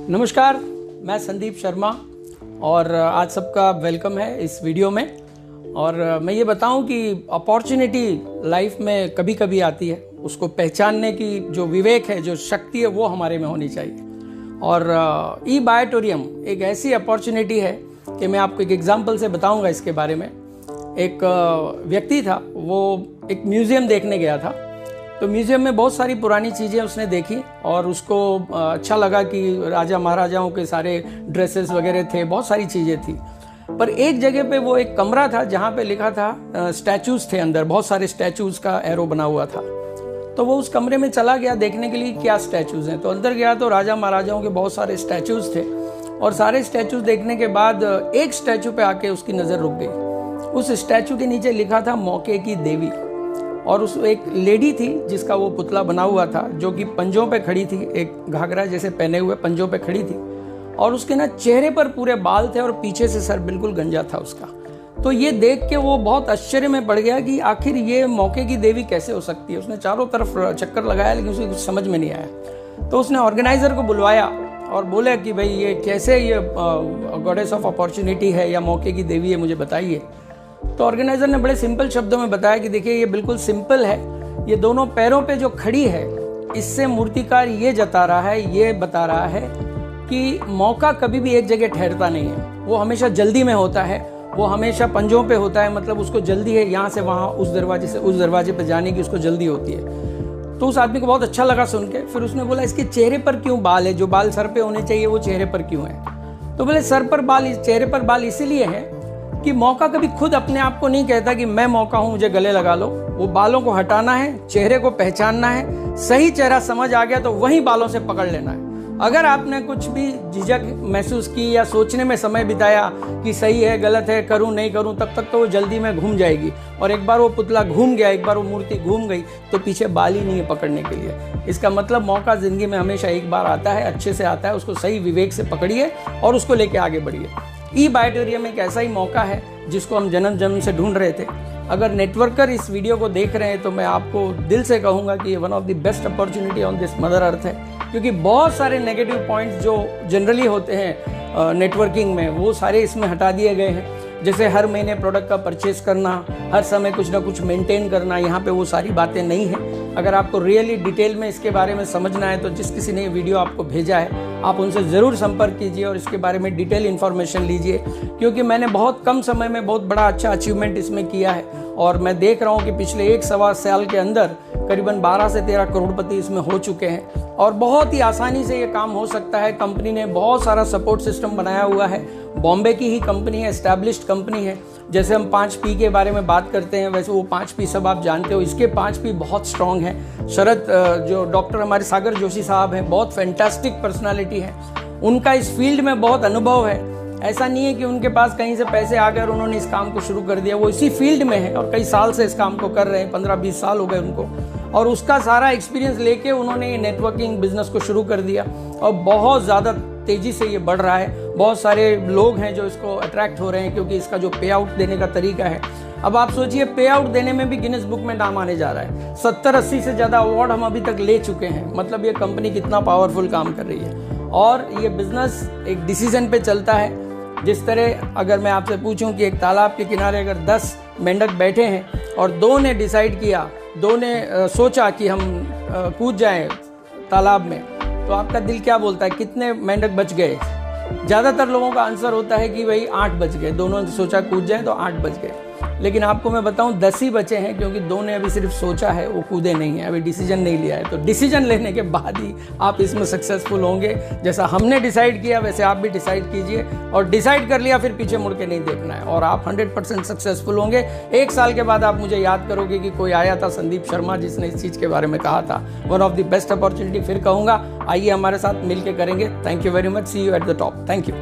नमस्कार, मैं संदीप शर्मा और आज सबका वेलकम है इस वीडियो में। और मैं ये बताऊं कि अपॉर्चुनिटी लाइफ में कभी कभी आती है, उसको पहचानने की जो विवेक है, जो शक्ति है, वो हमारे में होनी चाहिए। और ई बायोटोरियम एक ऐसी अपॉर्चुनिटी है कि मैं आपको एक एग्जांपल से बताऊंगा इसके बारे में। एक व्यक्ति था, वो एक म्यूज़ियम देखने गया था। तो म्यूज़ियम में बहुत सारी पुरानी चीज़ें उसने देखी और उसको अच्छा लगा कि राजा महाराजाओं के सारे ड्रेसेस वगैरह थे, बहुत सारी चीज़ें थी। पर एक जगह पे वो एक कमरा था जहाँ पे लिखा था स्टैचूज़ थे, अंदर बहुत सारे स्टैचूज़ का एरो बना हुआ था। तो वो उस कमरे में चला गया देखने के लिए क्या स्टैचूज़ हैं। तो अंदर गया तो राजा महाराजाओं के बहुत सारे स्टैचूज़ थे और सारे स्टैचूज़ देखने के बाद एक स्टैचू पे आके उसकी नज़र रुक गई। उस स्टैचू के नीचे लिखा था मौके की देवी। और उस एक लेडी थी जिसका वो पुतला बना हुआ था, जो कि पंजों पे खड़ी थी, एक घाघरा जैसे पहने हुए पंजों पे खड़ी थी। और उसके ना चेहरे पर पूरे बाल थे और पीछे से सर बिल्कुल गंजा था उसका। तो ये देख के वो बहुत आश्चर्य में पड़ गया कि आखिर ये मौके की देवी कैसे हो सकती है। उसने चारों तरफ चक्कर लगाया लेकिन उसे कुछ समझ में नहीं आया। तो उसने ऑर्गेनाइजर को बुलवाया और बोला कि भाई ये कैसे ये गॉडेस ऑफ अपॉर्चुनिटी है या मौके की देवी है, मुझे बताइए। तो ऑर्गेनाइजर ने बड़े सिंपल शब्दों में बताया कि देखिए ये बिल्कुल सिंपल है, ये दोनों पैरों पे जो खड़ी है इससे मूर्तिकार ये जता रहा है, ये बता रहा है कि मौका कभी भी एक जगह ठहरता नहीं है, वो हमेशा जल्दी में होता है, वो हमेशा पंजों पे होता है। मतलब उसको जल्दी है यहाँ से वहाँ, उस दरवाजे से उस दरवाजे पे जाने की उसको जल्दी होती है। तो उस आदमी को बहुत अच्छा लगा सुन के। फिर उसने बोला इसके चेहरे पर क्यों बाल है, जो बाल सर पे होने चाहिए वो चेहरे पर क्यों है। तो बोले सर पर बाल, चेहरे पर बाल इसीलिए है कि मौका कभी खुद अपने आप को नहीं कहता कि मैं मौका हूं, मुझे गले लगा लो। वो बालों को हटाना है, चेहरे को पहचानना है, सही चेहरा समझ आ गया तो वही बालों से पकड़ लेना है। अगर आपने कुछ भी झिझक महसूस की या सोचने में समय बिताया कि सही है गलत है, करूं नहीं करूं, तब तक तो वो जल्दी में घूम जाएगी। और एक बार वो पुतला घूम गया, एक बार वो मूर्ति घूम गई तो पीछे बाल ही नहीं है पकड़ने के लिए। इसका मतलब मौका जिंदगी में हमेशा एक बार आता है, अच्छे से आता है, उसको सही विवेक से पकड़िए और उसको लेके आगे बढ़िए। ई बायोटोरियम एक ऐसा ही मौका है जिसको हम जन्म जन्म से ढूंढ रहे थे। अगर नेटवर्कर इस वीडियो को देख रहे हैं तो मैं आपको दिल से कहूँगा कि ये one of the best opportunity on this mother earth है, क्योंकि बहुत सारे नेगेटिव पॉइंट्स जो जनरली होते हैं नेटवर्किंग में, वो सारे इसमें हटा दिए गए हैं। जैसे हर महीने प्रोडक्ट का परचेस करना, हर समय कुछ ना कुछ मेंटेन करना, यहाँ पे वो सारी बातें नहीं हैं। अगर आपको रियली डिटेल में इसके बारे में समझना है तो जिस किसी ने ये वीडियो आपको भेजा है आप उनसे ज़रूर संपर्क कीजिए और इसके बारे में डिटेल इन्फॉर्मेशन लीजिए, क्योंकि मैंने बहुत कम समय में बहुत बड़ा अच्छा अचीवमेंट इसमें किया है। और मैं देख रहा हूँ कि पिछले 1-1.25 साल के अंदर करीबन 12 से 13 करोड़पति इसमें हो चुके हैं और बहुत ही आसानी से ये काम हो सकता है। कंपनी ने बहुत सारा सपोर्ट सिस्टम बनाया हुआ है। बॉम्बे की ही कंपनी है, एस्टैब्लिश्ड कंपनी है। जैसे हम 5P के बारे में बात करते हैं वैसे वो 5P सब आप जानते हो, इसके 5P बहुत स्ट्रॉन्ग है। शरद जो डॉक्टर हमारे सागर जोशी साहब हैं, बहुत फैंटास्टिक पर्सनालिटी है, उनका इस फील्ड में बहुत अनुभव है। ऐसा नहीं है कि उनके पास कहीं से पैसे आ गए और उन्होंने इस काम को शुरू कर दिया, वो इसी फील्ड में है और कई साल से इस काम को कर रहे हैं, 15-20 साल हो गए उनको। और उसका सारा एक्सपीरियंस लेके उन्होंने ये नेटवर्किंग बिजनेस को शुरू कर दिया और बहुत ज़्यादा तेज़ी से ये बढ़ रहा है। बहुत सारे लोग हैं जो इसको अट्रैक्ट हो रहे हैं क्योंकि इसका जो पे आउट देने का तरीका है, अब आप सोचिए पे आउट देने में भी गिनीज बुक में नाम आने जा रहा है। 70-80 से ज़्यादा अवार्ड हम अभी तक ले चुके हैं। मतलब ये कंपनी कितना पावरफुल काम कर रही है। और ये बिजनेस एक डिसीजन पे चलता है। जिस तरह अगर मैं आपसे पूछूं कि एक तालाब के किनारे अगर 10 मेंढक बैठे हैं और 2 ने डिसाइड किया, 2 ने सोचा कि हम कूद जाएं तालाब में, तो आपका दिल क्या बोलता है, कितने मेंढक बच गए? ज़्यादातर लोगों का आंसर होता है कि भाई 8 बच गए। दोनों ने सोचा कूद जाए तो 8 बच गए। लेकिन आपको मैं बताऊं 10 ही बचे हैं, क्योंकि 2 ने अभी सिर्फ सोचा है, वो कूदे नहीं है, अभी डिसीजन नहीं लिया है। तो डिसीजन लेने के बाद ही आप इसमें सक्सेसफुल होंगे। जैसा हमने डिसाइड किया वैसे आप भी डिसाइड कीजिए और डिसाइड कर लिया फिर पीछे मुड़ के नहीं देखना है और आप 100% सक्सेसफुल होंगे। 1 साल के बाद आप मुझे याद करोगे कि कोई आया था संदीप शर्मा जिसने इस चीज़ के बारे में कहा था। One of the best opportunity फिर कहूँगा, आइए हमारे साथ मिल के करेंगे। Thank you very much, see you at the top. Thank you.